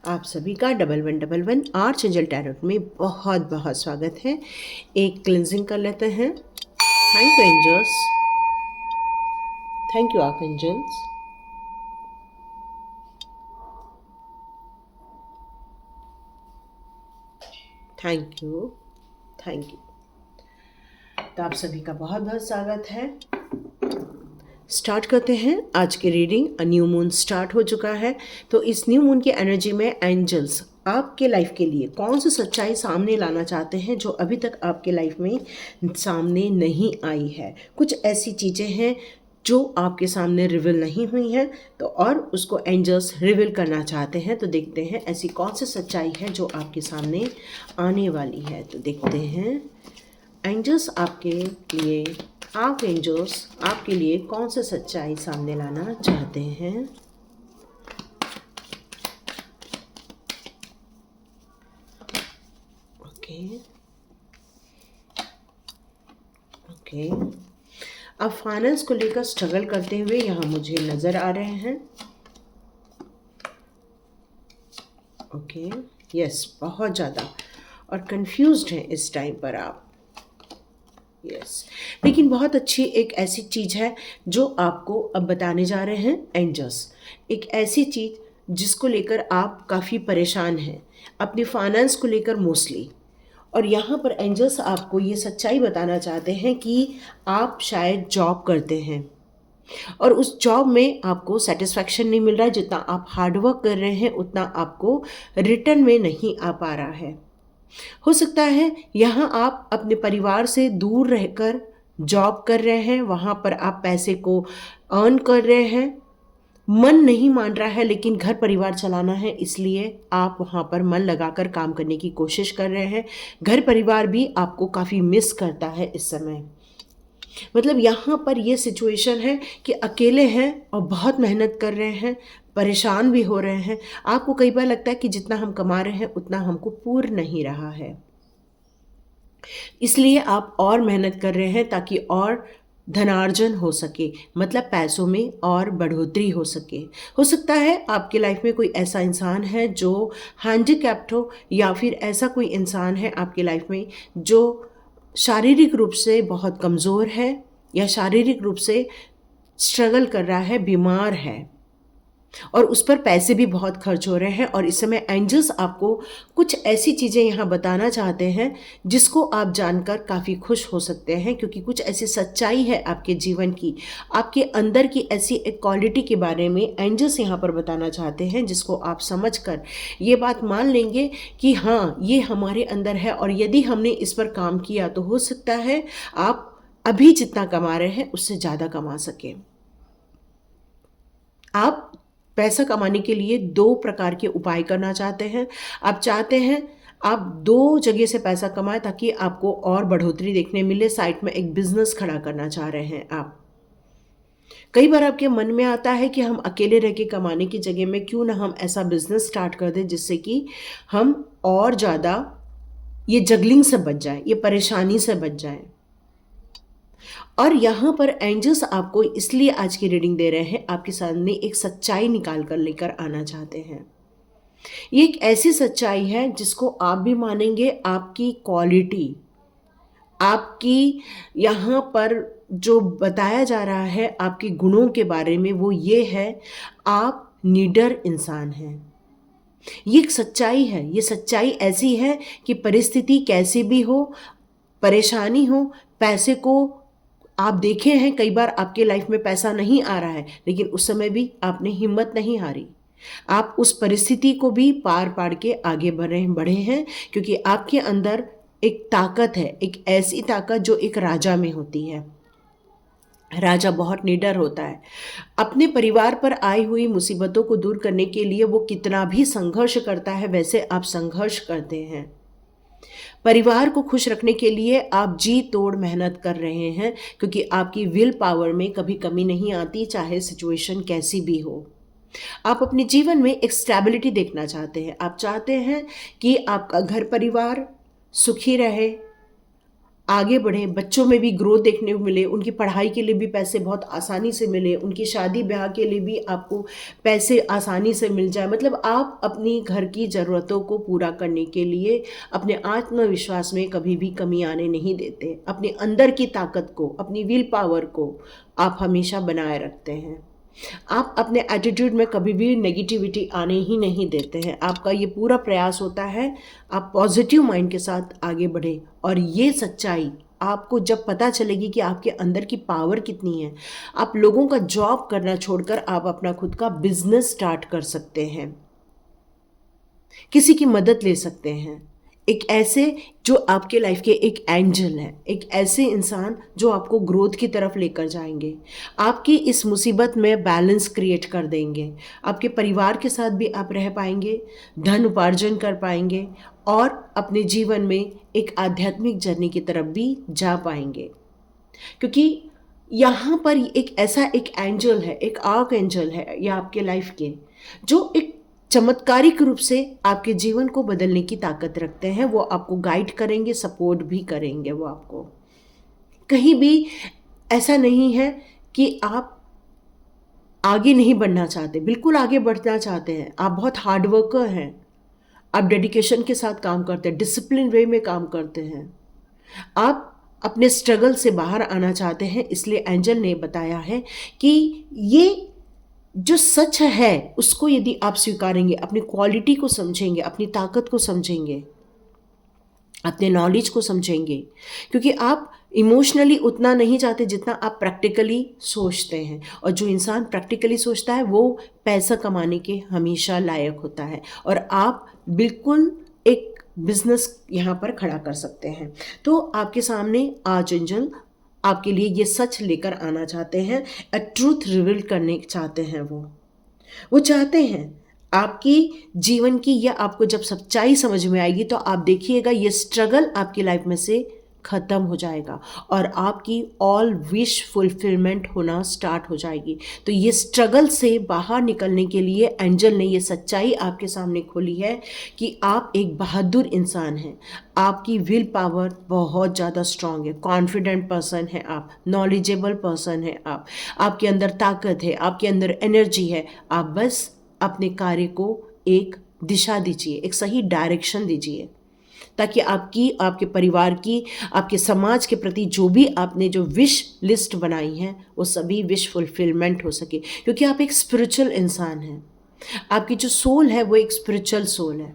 आप सभी का 1111 आर्च एंजल टैरोट में बहुत बहुत स्वागत है। एक क्लिनजिंग कर लेते हैं। Thank you angels, thank you archangels. Thank you, thank you. तो आप सभी का बहुत बहुत स्वागत है। स्टार्ट करते हैं आज की रीडिंग। न्यू मून स्टार्ट हो चुका है, तो इस न्यू मून की एनर्जी में एंजल्स आपके लाइफ के लिए कौन सी सच्चाई सामने लाना चाहते हैं जो अभी तक आपके लाइफ में सामने नहीं आई है। कुछ ऐसी चीज़ें हैं जो आपके सामने रिवील नहीं हुई हैं, तो और उसको एंजल्स रिवील करना चाहते हैं। तो देखते हैं ऐसी कौन सी सच्चाई है जो आपके सामने आने वाली है। तो देखते हैं एंजल्स आपके लिए, आप एंजल्स आपके लिए कौन सी सच्चाई सामने लाना चाहते हैं। ओके ओके, अब फाइनेंस को लेकर स्ट्रगल करते हुए यहाँ मुझे नज़र आ रहे हैं। ओके यस, बहुत ज़्यादा और कंफ्यूज्ड हैं इस टाइम पर आप। यस, लेकिन बहुत अच्छी एक ऐसी चीज़ है जो आपको अब बताने जा रहे हैं एंजल्स। एक ऐसी चीज़ जिसको लेकर आप काफ़ी परेशान हैं, अपनी फाइनेंस को लेकर मोस्टली। और यहाँ पर एंजल्स आपको ये सच्चाई बताना चाहते हैं कि आप शायद जॉब करते हैं और उस जॉब में आपको सेटिस्फैक्शन नहीं मिल रहा है। जितना आप हार्डवर्क कर रहे हैं उतना आपको रिटर्न में नहीं आ पा रहा है। हो सकता है यहाँ आप अपने परिवार से दूर रहकर जॉब कर रहे हैं, वहाँ पर आप पैसे को अर्न कर रहे हैं, मन नहीं मान रहा है, लेकिन घर परिवार चलाना है इसलिए आप वहाँ पर मन लगाकर काम करने की कोशिश कर रहे हैं। घर परिवार भी आपको काफ़ी मिस करता है इस समय। मतलब यहाँ पर ये सिचुएशन है कि अकेले हैं और बहुत मेहनत कर रहे हैं, परेशान भी हो रहे हैं। आपको कई बार लगता है कि जितना हम कमा रहे हैं उतना हमको पूर्ण नहीं रहा है, इसलिए आप और मेहनत कर रहे हैं ताकि और धनार्जन हो सके, मतलब पैसों में और बढ़ोतरी हो सके। हो सकता है आपके लाइफ में कोई ऐसा इंसान है जो हैंडीकैप्ड हो, या फिर ऐसा कोई इंसान है आपके लाइफ में जो शारीरिक रूप से बहुत कमज़ोर है या शारीरिक रूप से स्ट्रगल कर रहा है, बीमार है और उस पर पैसे भी बहुत खर्च हो रहे हैं। और इस समय एंजल्स आपको कुछ ऐसी चीज़ें यहाँ बताना चाहते हैं जिसको आप जानकर काफ़ी खुश हो सकते हैं, क्योंकि कुछ ऐसी सच्चाई है आपके जीवन की, आपके अंदर की ऐसी एक क्वालिटी के बारे में एंजल्स यहाँ पर बताना चाहते हैं जिसको आप समझकर ये बात मान लेंगे कि हाँ, ये हमारे अंदर है और यदि हमने इस पर काम किया तो हो सकता है आप अभी जितना कमा रहे हैं उससे ज़्यादा कमा सकें। आप पैसा कमाने के लिए दो प्रकार के उपाय करना चाहते हैं। आप चाहते हैं आप दो जगह से पैसा कमाएं ताकि आपको और बढ़ोतरी देखने मिले। साइड में एक बिजनेस खड़ा करना चाह रहे हैं आप। कई बार आपके मन में आता है कि हम अकेले रह के कमाने की जगह में क्यों ना हम ऐसा बिजनेस स्टार्ट कर दें जिससे कि हम और ज़्यादा ये जगलिंग से बच जाए, ये परेशानी से बच जाए। और यहाँ पर एंजल्स आपको इसलिए आज की रीडिंग दे रहे हैं, आपके सामने एक सच्चाई निकाल कर लेकर आना चाहते हैं। ये एक ऐसी सच्चाई है जिसको आप भी मानेंगे। आपकी क्वालिटी, आपकी यहाँ पर जो बताया जा रहा है आपके गुणों के बारे में, वो ये है, आप निडर इंसान हैं। ये एक सच्चाई है। ये सच्चाई ऐसी है कि परिस्थिति कैसी भी हो, परेशानी हो, पैसे को आप देखे हैं कई बार आपके लाइफ में पैसा नहीं आ रहा है, लेकिन उस समय भी आपने हिम्मत नहीं हारी। आप उस परिस्थिति को भी पार पाड़ के आगे बढ़े हैं, क्योंकि आपके अंदर एक ताकत है, एक ऐसी ताकत जो एक राजा में होती है। राजा बहुत निडर होता है। अपने परिवार पर आई हुई मुसीबतों को दूर करने के लिए वो कितना भी संघर्ष करता है, वैसे आप संघर्ष करते हैं। परिवार को खुश रखने के लिए आप जी तोड़ मेहनत कर रहे हैं, क्योंकि आपकी विल पावर में कभी कमी नहीं आती, चाहे सिचुएशन कैसी भी हो। आप अपने जीवन में एक स्टेबिलिटी देखना चाहते हैं। आप चाहते हैं कि आपका घर परिवार सुखी रहे, आगे बढ़ें, बच्चों में भी ग्रोथ देखने को मिले, उनकी पढ़ाई के लिए भी पैसे बहुत आसानी से मिले, उनकी शादी ब्याह के लिए भी आपको पैसे आसानी से मिल जाए। मतलब आप अपनी घर की ज़रूरतों को पूरा करने के लिए अपने आत्मविश्वास में कभी भी कमी आने नहीं देते। अपने अंदर की ताकत को, अपनी विल पावर को आप हमेशा बनाए रखते हैं। आप अपने एटीट्यूड में कभी भी नेगेटिविटी आने ही नहीं देते हैं। आपका ये पूरा प्रयास होता है आप पॉजिटिव माइंड के साथ आगे बढ़े, और ये सच्चाई आपको जब पता चलेगी कि आपके अंदर की पावर कितनी है, आप लोगों का जॉब करना छोड़कर आप अपना खुद का बिजनेस स्टार्ट कर सकते हैं, किसी की मदद ले सकते हैं। एक ऐसे जो आपके लाइफ के एक एंजल है, एक ऐसे इंसान जो आपको ग्रोथ की तरफ लेकर जाएंगे, आपकी इस मुसीबत में बैलेंस क्रिएट कर देंगे। आपके परिवार के साथ भी आप रह पाएंगे, धन उपार्जन कर पाएंगे, और अपने जीवन में एक आध्यात्मिक जर्नी की तरफ भी जा पाएंगे। क्योंकि यहाँ पर एक ऐसा एक एंजल है, एक आर्क एंजल है या आपके लाइफ के, जो एक चमत्कारिक रूप से आपके जीवन को बदलने की ताकत रखते हैं। वो आपको गाइड करेंगे, सपोर्ट भी करेंगे। वो आपको कहीं भी ऐसा नहीं है कि आप आगे नहीं बढ़ना चाहते, बिल्कुल आगे बढ़ना चाहते हैं। आप बहुत हार्ड वर्कर हैं, आप डेडिकेशन के साथ काम करते हैं, डिसिप्लिन वे में काम करते हैं। आप अपने स्ट्रगल से बाहर आना चाहते हैं, इसलिए एंजल ने बताया है कि ये जो सच है उसको यदि आप स्वीकारेंगे, अपनी क्वालिटी को समझेंगे, अपनी ताकत को समझेंगे, अपने नॉलेज को समझेंगे, क्योंकि आप इमोशनली उतना नहीं चाहते जितना आप प्रैक्टिकली सोचते हैं। और जो इंसान प्रैक्टिकली सोचता है वो पैसा कमाने के हमेशा लायक होता है, और आप बिल्कुल एक बिजनेस यहाँ पर खड़ा कर सकते हैं। तो आपके सामने आज एंजल आपके लिए ये सच लेकर आना चाहते हैं, अ ट्रूथ रिवील करने चाहते हैं। वो चाहते हैं आपकी जीवन की, या आपको जब सच्चाई समझ में आएगी तो आप देखिएगा ये स्ट्रगल आपकी लाइफ में से ख़त्म हो जाएगा और आपकी ऑल विश फुलफिलमेंट होना स्टार्ट हो जाएगी। तो ये स्ट्रगल से बाहर निकलने के लिए एंजल ने ये सच्चाई आपके सामने खोली है कि आप एक बहादुर इंसान हैं, आपकी विल पावर बहुत ज़्यादा स्ट्रांग है, कॉन्फिडेंट पर्सन है आप, नॉलेजेबल पर्सन है आप, आपके अंदर ताकत है, आपके अंदर एनर्जी है। आप बस अपने कार्य को एक दिशा दीजिए, एक सही डायरेक्शन दीजिए, ताकि आपकी, आपके परिवार की, आपके समाज के प्रति जो भी आपने जो विश लिस्ट बनाई है वो सभी विश फुलफिलमेंट हो सके। क्योंकि आप एक स्पिरिचुअल इंसान हैं, आपकी जो सोल है वो एक स्पिरिचुअल सोल है,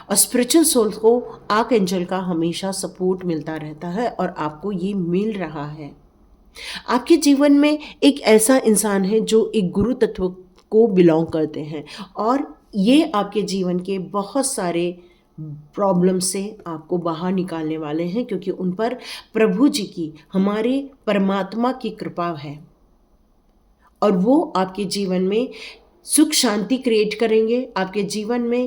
और स्पिरिचुअल सोल को आर्क एंजल का हमेशा सपोर्ट मिलता रहता है, और आपको ये मिल रहा है। आपके जीवन में एक ऐसा इंसान है जो एक गुरु तत्व को बिलोंग करते हैं, और ये आपके जीवन के बहुत सारे प्रॉब्लम से आपको बाहर निकालने वाले हैं, क्योंकि उन पर प्रभु जी की, हमारे परमात्मा की कृपा है, और वो आपके जीवन में सुख शांति क्रिएट करेंगे, आपके जीवन में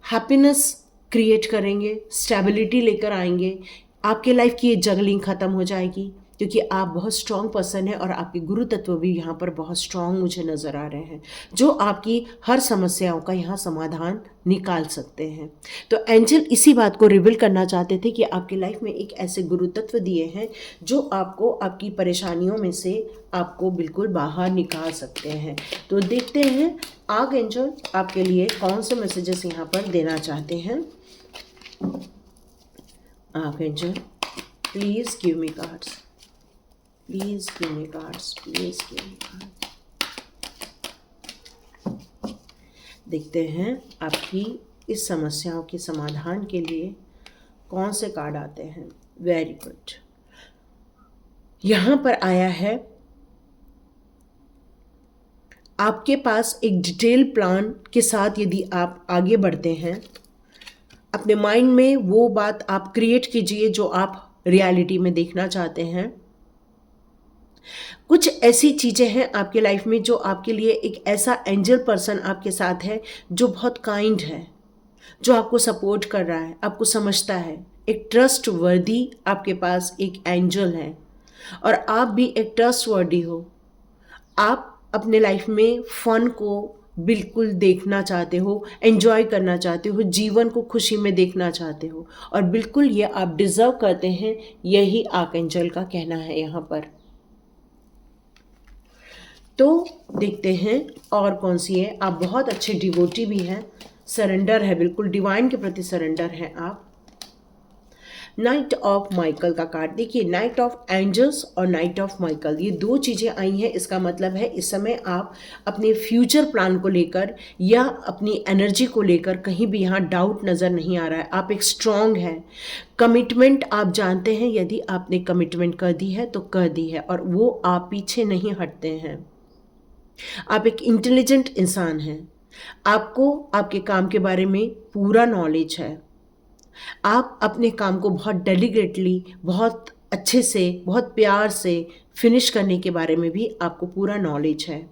हैप्पीनेस क्रिएट करेंगे, स्टेबिलिटी लेकर आएंगे। आपके लाइफ की ये जगलिंग ख़त्म हो जाएगी, क्योंकि आप बहुत स्ट्रॉन्ग पर्सन हैं, और आपके गुरु तत्व भी यहाँ पर बहुत स्ट्रॉन्ग मुझे नज़र आ रहे हैं, जो आपकी हर समस्याओं का यहाँ समाधान निकाल सकते हैं। तो एंजल इसी बात को रिवील करना चाहते थे कि आपके लाइफ में एक ऐसे गुरु तत्व दिए हैं जो आपको आपकी परेशानियों में से आपको बिल्कुल बाहर निकाल सकते हैं। तो देखते हैं आर्क एंजल आपके लिए कौन से मैसेजेस यहाँ पर देना चाहते हैं। Arc angel, please give me cards, please give me cards, please give me cards. देखते हैं आपकी इस समस्याओं के समाधान के लिए कौन से कार्ड आते हैं। वेरी गुड, यहाँ पर आया है आपके पास एक डिटेल प्लान के साथ यदि आप आगे बढ़ते हैं, अपने माइंड में वो बात आप क्रिएट कीजिए जो आप रियलिटी में देखना चाहते हैं। कुछ ऐसी चीज़ें हैं आपके लाइफ में जो आपके लिए एक ऐसा एंजल पर्सन आपके साथ है जो बहुत काइंड है, जो आपको सपोर्ट कर रहा है, आपको समझता है। एक ट्रस्ट वर्दी आपके पास एक एंजल है, और आप भी एक ट्रस्ट वर्दी हो। आप अपने लाइफ में फन को बिल्कुल देखना चाहते हो, एन्जॉय करना चाहते हो, जीवन को खुशी में देखना चाहते हो, और बिल्कुल ये आप डिज़र्व करते हैं, यही आर्कएंजल का कहना है यहाँ पर। तो देखते हैं और कौन सी है। आप बहुत अच्छे डिवोटी भी हैं, सरेंडर है, बिल्कुल डिवाइन के प्रति सरेंडर हैं आप। नाइट ऑफ माइकल का कार्ड देखिए, नाइट ऑफ एंजल्स और नाइट ऑफ माइकल, ये दो चीज़ें आई हैं। इसका मतलब है इस समय आप अपने फ्यूचर प्लान को लेकर या अपनी एनर्जी को लेकर कहीं भी यहाँ डाउट नज़र नहीं आ रहा है। आप एक स्ट्रांग हैं, कमिटमेंट आप जानते हैं, यदि आपने कमिटमेंट कर दी है तो कर दी है, और वो आप पीछे नहीं हटते हैं। आप एक इंटेलिजेंट इंसान हैं, आपको आपके काम के बारे में पूरा नॉलेज है, आप अपने काम को बहुत डेलिकेटली, बहुत अच्छे से, बहुत प्यार से फिनिश करने के बारे में भी आपको पूरा नॉलेज है।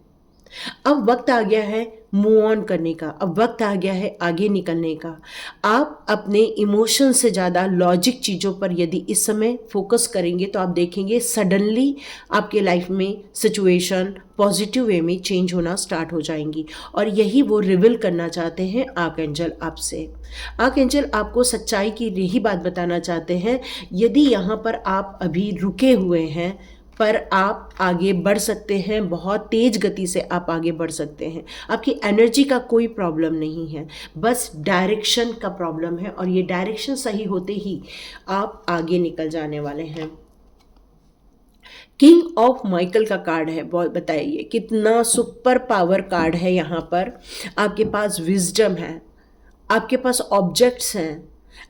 अब वक्त आ गया है मूव ऑन करने का, अब वक्त आ गया है आगे निकलने का। आप अपने इमोशन से ज़्यादा लॉजिक चीज़ों पर यदि इस समय फोकस करेंगे तो आप देखेंगे सडनली आपके लाइफ में सिचुएशन पॉजिटिव वे में चेंज होना स्टार्ट हो जाएंगी, और यही वो रिवील करना चाहते हैं आर्कएंजल आपसे। आर्कएंजल आपको सच्चाई की यही बात बताना चाहते हैं, यदि यहाँ पर आप अभी रुके हुए हैं पर आप आगे बढ़ सकते हैं, बहुत तेज़ गति से आप आगे बढ़ सकते हैं। आपकी एनर्जी का कोई प्रॉब्लम नहीं है, बस डायरेक्शन का प्रॉब्लम है, और ये डायरेक्शन सही होते ही आप आगे निकल जाने वाले हैं। किंग ऑफ माइकल का कार्ड है, बहुत बताइए कितना सुपर पावर कार्ड है यहाँ पर। आपके पास विजडम है, आपके पास ऑब्जेक्ट्स हैं,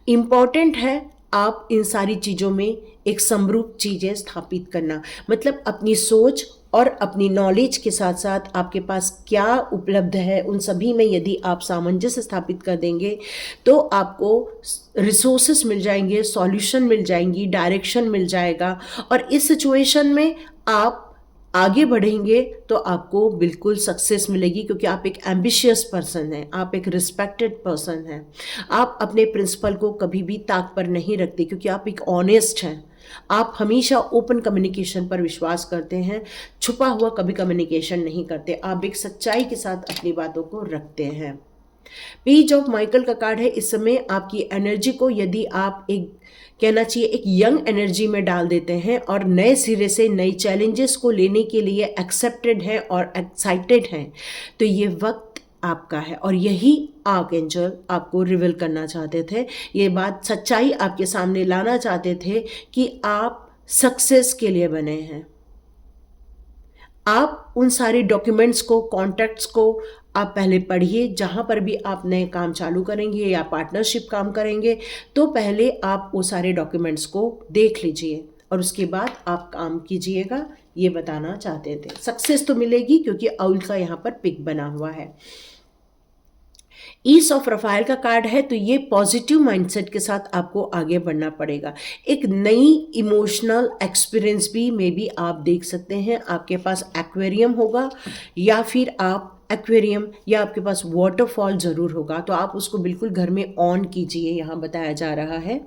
इम्पॉर्टेंट है आप इन सारी चीज़ों में एक समरूप चीज़ें स्थापित करना, मतलब अपनी सोच और अपनी नॉलेज के साथ साथ आपके पास क्या उपलब्ध है उन सभी में यदि आप सामंजस्य स्थापित कर देंगे तो आपको रिसोर्सेस मिल जाएंगे, सॉल्यूशन मिल जाएंगी, डायरेक्शन मिल जाएगा, और इस सिचुएशन में आप आगे बढ़ेंगे तो आपको बिल्कुल सक्सेस मिलेगी, क्योंकि आप एक एम्बिशियस पर्सन हैं, आप एक रिस्पेक्टेड पर्सन हैं, आप अपने प्रिंसिपल को कभी भी ताक पर नहीं रखते, क्योंकि आप एक ऑनेस्ट हैं, आप हमेशा ओपन कम्युनिकेशन पर विश्वास करते हैं, छुपा हुआ कभी कम्युनिकेशन नहीं करते, आप एक सच्चाई के साथ अपनी बातों को रखते हैं। पेज ऑफ माइकल का कार्ड है, इस समय आपकी एनर्जी को यदि आप एक कहना चाहिए एक यंग एनर्जी में डाल देते हैं और नए सिरे से नई चैलेंजेस को लेने के लिए एक्सेप्टेड हैं और एक्साइटेड हैं, तो ये वक्त आपका है, और यही आर्कएंजल आपको रिवील करना चाहते थे, ये बात सच्चाई आपके सामने लाना चाहते थे कि आप सक्सेस के लिए बने हैं। आप उन सारे डॉक्यूमेंट्स को, कॉन्ट्रैक्ट्स को आप पहले पढ़िए, जहाँ पर भी आप नए काम चालू करेंगे या पार्टनरशिप काम करेंगे तो पहले आप वो सारे डॉक्यूमेंट्स को देख लीजिए और उसके बाद आप काम कीजिएगा, ये बताना चाहते थे। सक्सेस तो मिलेगी क्योंकि आउल का यहाँ पर पिक बना हुआ है। ईस ऑफ रफाइल का कार्ड है, तो ये पॉजिटिव माइंडसेट के साथ आपको आगे बढ़ना पड़ेगा। एक नई इमोशनल एक्सपीरियंस भी मे बी आप देख सकते हैं, आपके पास एक्वेरियम होगा या फिर आप एक्वेरियम या आपके पास वाटरफॉल ज़रूर होगा, तो आप उसको बिल्कुल घर में ऑन कीजिए, यहाँ बताया जा रहा है।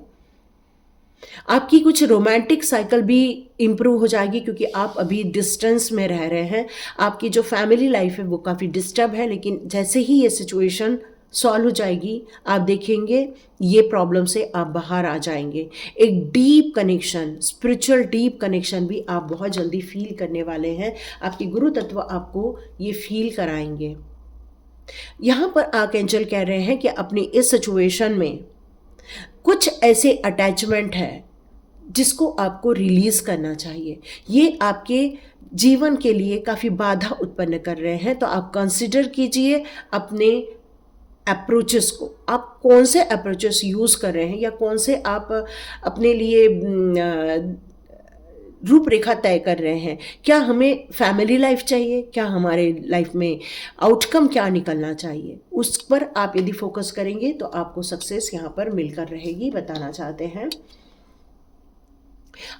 आपकी कुछ रोमांटिक साइकिल भी इम्प्रूव हो जाएगी क्योंकि आप अभी डिस्टेंस में रह रहे हैं, आपकी जो फैमिली लाइफ है वो काफ़ी डिस्टर्ब है, लेकिन जैसे ही ये सिचुएशन सॉल्व हो जाएगी आप देखेंगे ये प्रॉब्लम से आप बाहर आ जाएंगे। एक deep connection, spiritual deep connection भी आप बहुत जल्दी फील करने वाले हैं, आपके गुरु तत्व आपको ये फील कराएंगे। यहाँ पर आर्कएंजल कह रहे हैं कि अपनी इस सिचुएशन में कुछ ऐसे अटैचमेंट है जिसको आपको रिलीज़ करना चाहिए, ये आपके जीवन के लिए काफ़ी बाधा उत्पन्न कर रहे हैं, तो आप कंसिडर कीजिए अपने अप्रोचेस को, आप कौन से अप्रोचेस यूज़ कर रहे हैं या कौन से आप अपने लिए रूपरेखा तय कर रहे हैं। क्या हमें फैमिली लाइफ चाहिए, क्या हमारे लाइफ में आउटकम क्या निकलना चाहिए, उस पर आप यदि फोकस करेंगे तो आपको सक्सेस यहाँ पर मिलकर रहेगी, बताना चाहते हैं।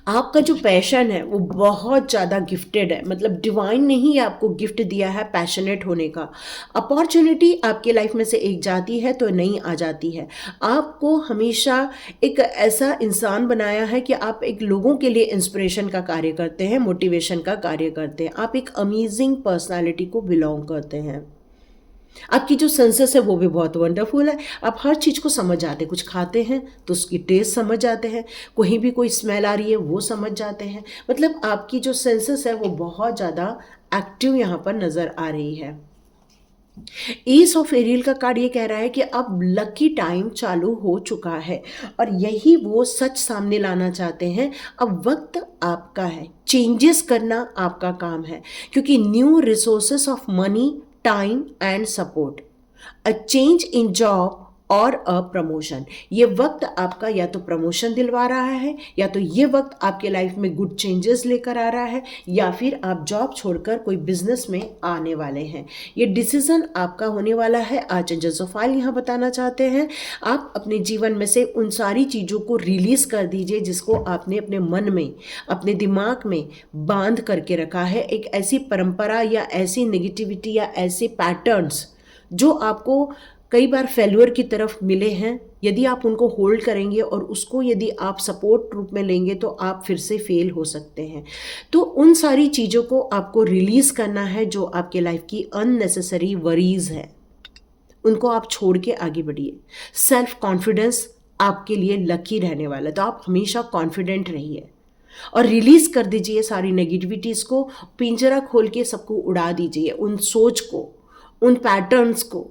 आपका जो पैशन है वो बहुत ज़्यादा गिफ्टेड है, मतलब डिवाइन ने ही आपको गिफ्ट दिया है पैशनेट होने का। अपॉर्चुनिटी आपके लाइफ में से एक जाती है तो नई आ जाती है। आपको हमेशा एक ऐसा इंसान बनाया है कि आप एक लोगों के लिए इंस्पिरेशन का कार्य करते हैं, मोटिवेशन का कार्य करते हैं, आप एक अमेजिंग पर्सनालिटी को बिलोंग करते हैं। आपकी जो सेंसेस है वो भी बहुत वंडरफुल है। आप हर चीज़ को समझ जाते हैं, कुछ खाते हैं तो उसकी टेस्ट समझ जाते हैं, कहीं भी कोई स्मेल आ रही है वो समझ जाते हैं। मतलब आपकी जो सेंसेस है वो बहुत ज़्यादा एक्टिव यहाँ पर नज़र आ रही है। एस ऑफ एरियल का कार्ड ये कह रहा है कि अब लकी टाइम चालू हो चुका है और यही वो सच सामने लाना चाहते हैं। अब वक्त आपका है, चेंजेस करना आपका काम है, क्योंकि new resources of money, time and support, a change in job और अ प्रमोशन। ये वक्त आपका या तो प्रमोशन दिलवा रहा है, या तो ये वक्त आपके लाइफ में गुड चेंजेस लेकर आ रहा है, या फिर आप जॉब छोड़कर कोई बिजनेस में आने वाले हैं। ये डिसीजन आपका होने वाला है। आज जजोफाइल यहाँ बताना चाहते हैं आप अपने जीवन में से उन सारी चीज़ों को रिलीज कर दीजिए जिसको आपने अपने मन में, अपने दिमाग में बांध करके रखा है। एक ऐसी परंपरा या ऐसी नेगेटिविटी या ऐसे पैटर्न्स जो आपको कई बार फेल्यूर की तरफ मिले हैं, यदि आप उनको होल्ड करेंगे और उसको यदि आप सपोर्ट रूप में लेंगे तो आप फिर से फेल हो सकते हैं। तो उन सारी चीज़ों को आपको रिलीज़ करना है जो आपके लाइफ की अननेसेसरी वरीज है, उनको आप छोड़ के आगे बढ़िए। सेल्फ कॉन्फिडेंस आपके लिए लकी रहने वाला है, तो आप हमेशा कॉन्फिडेंट रहिए और रिलीज कर दीजिए सारी नेगेटिविटीज़ को। पिंजरा खोल के सबको उड़ा दीजिए, उन सोच को, उन पैटर्न्स को,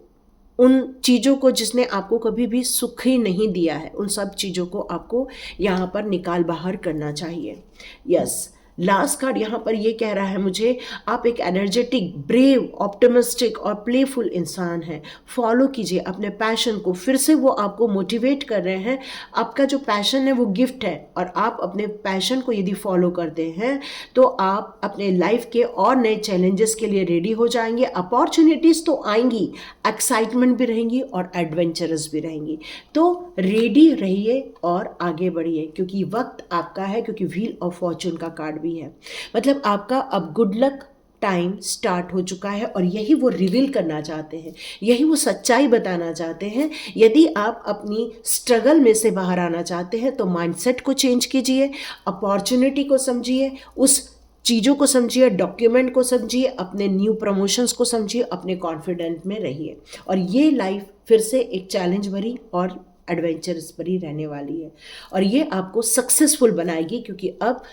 उन चीज़ों को जिसने आपको कभी भी सुख ही नहीं दिया है, उन सब चीज़ों को आपको यहाँ पर निकाल बाहर करना चाहिए। यस, लास्ट कार्ड यहाँ पर ये कह रहा है मुझे, आप एक एनर्जेटिक, ब्रेव, ऑप्टिमिस्टिक और प्लेफुल इंसान हैं। फॉलो कीजिए अपने पैशन को, फिर से वो आपको मोटिवेट कर रहे हैं। आपका जो पैशन है वो गिफ्ट है और आप अपने पैशन को यदि फॉलो करते हैं तो आप अपने लाइफ के और नए चैलेंजेस के लिए रेडी हो जाएंगे। अपॉर्चुनिटीज़ तो आएंगी, एक्साइटमेंट भी रहेंगी और एडवेंचरस भी रहेंगी। तो रेडी रहिए और आगे बढ़िए, क्योंकि वक्त आपका है, क्योंकि व्हील ऑफ फॉर्चून का कार्ड भी है। मतलब आपका अब गुड लक टाइम स्टार्ट हो चुका है और यही वो रिवील करना चाहते हैं, यही वो सच्चाई बताना चाहते हैं। यदि आप अपनी स्ट्रगल में से बाहर आना चाहते हैं तो माइंडसेट को चेंज कीजिए, अपॉर्चुनिटी को समझिए, उस चीज़ों को समझिए, डॉक्यूमेंट को समझिए, अपने न्यू प्रमोशंस को समझिए, अपने कॉन्फिडेंट में रहिए और ये लाइफ फिर से एक चैलेंज भरी और एडवेंचरस भरी रहने वाली है और ये आपको सक्सेसफुल बनाएगी, क्योंकि अब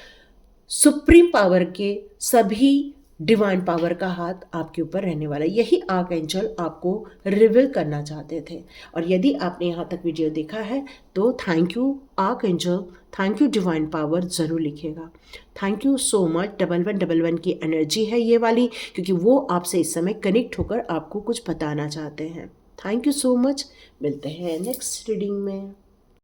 सुप्रीम पावर के सभी डिवाइन पावर का हाथ आपके ऊपर रहने वाला है। यही आर्क एंजल आपको रिवील करना चाहते थे। और यदि आपने यहाँ तक वीडियो देखा है तो thank you arc angel, thank you divine power ज़रूर लिखिएगा। Thank you so much. 1111 की एनर्जी है ये वाली, क्योंकि वो आपसे इस समय कनेक्ट होकर आपको कुछ बताना चाहते हैं। Thank you so much. मिलते हैं नेक्स्ट रीडिंग में।